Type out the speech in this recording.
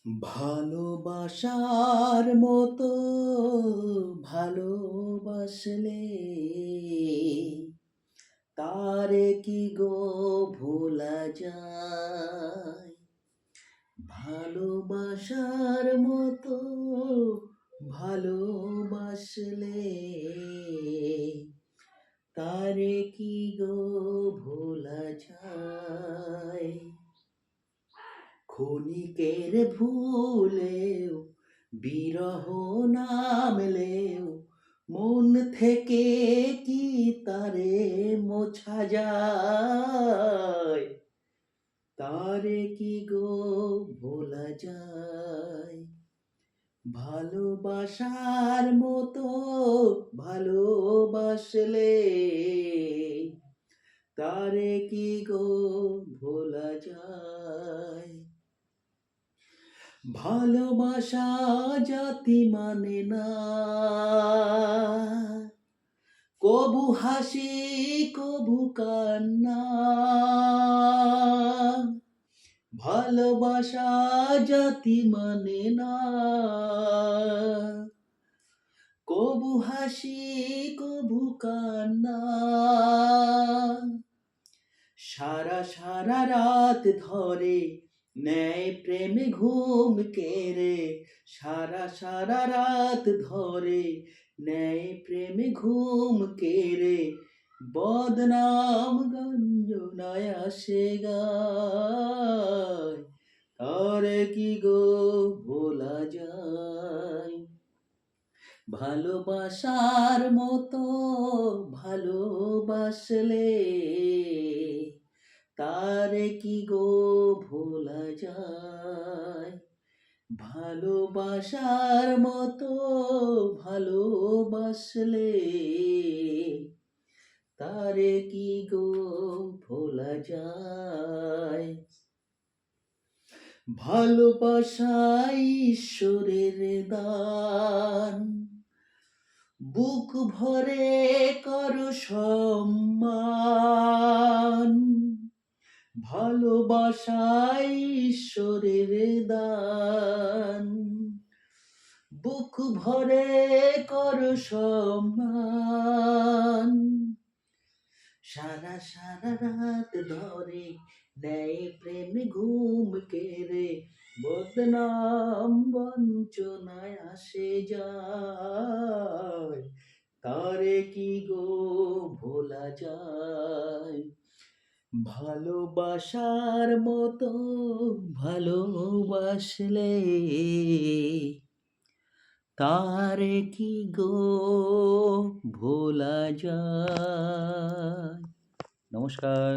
ভালোবাসার মতো ভালোবাসলে তারে কি গো ভোলা যায়? ভালোবাসার মতো ভালোবাসলে তারে কি গো ভোলা যায়? ক্ষণিকের ভুলেও বিরহ নামলেও মন থেকে কি তারে মোছা যায়? তারে কি গো ভোলা যায়? ভালোবাসার মতো ভালোবাসলে তারে কি গো ভোলা যায়? ভালোবাসা জাতি মানে না, কবু হাসি কবু কান্না। ভালোবাসা জাতি মানে না, কবু হাসি কবু কান্না। সারা সারা রাত ধরে নেয় প্রেমে ঘুম কেড়ে, সারা সারা রাত ধরে নেয় প্রেমে ঘুম কেড়ে। বদনাম গঞ্জনায় আসে গায়, তারে কি গো ভোলা যায়? ভালোবাসার মতো ভালোবাসলে তারে কি গো ভোলা যায়? ভালোবাসার মতো ভালোবাসলে তারে কি গো ভোলা যায়? ভালোবাসা ঈশ্বরের দান, বুক ভরে করো সম্মান। ভালোবাসা ঈশ্বরের দান, বুক ভরে করো সম্মান। সারা সারা রাত ধরে নেয় প্রেম ঘুম কেড়ে, বদনাম বঞ্চনায় আসে যায়। তারে কি গো ভোলা যায়? ভালোবাসার মতো ভালোবাসলে তারে কি গো ভোলা যায়? নমস্কার।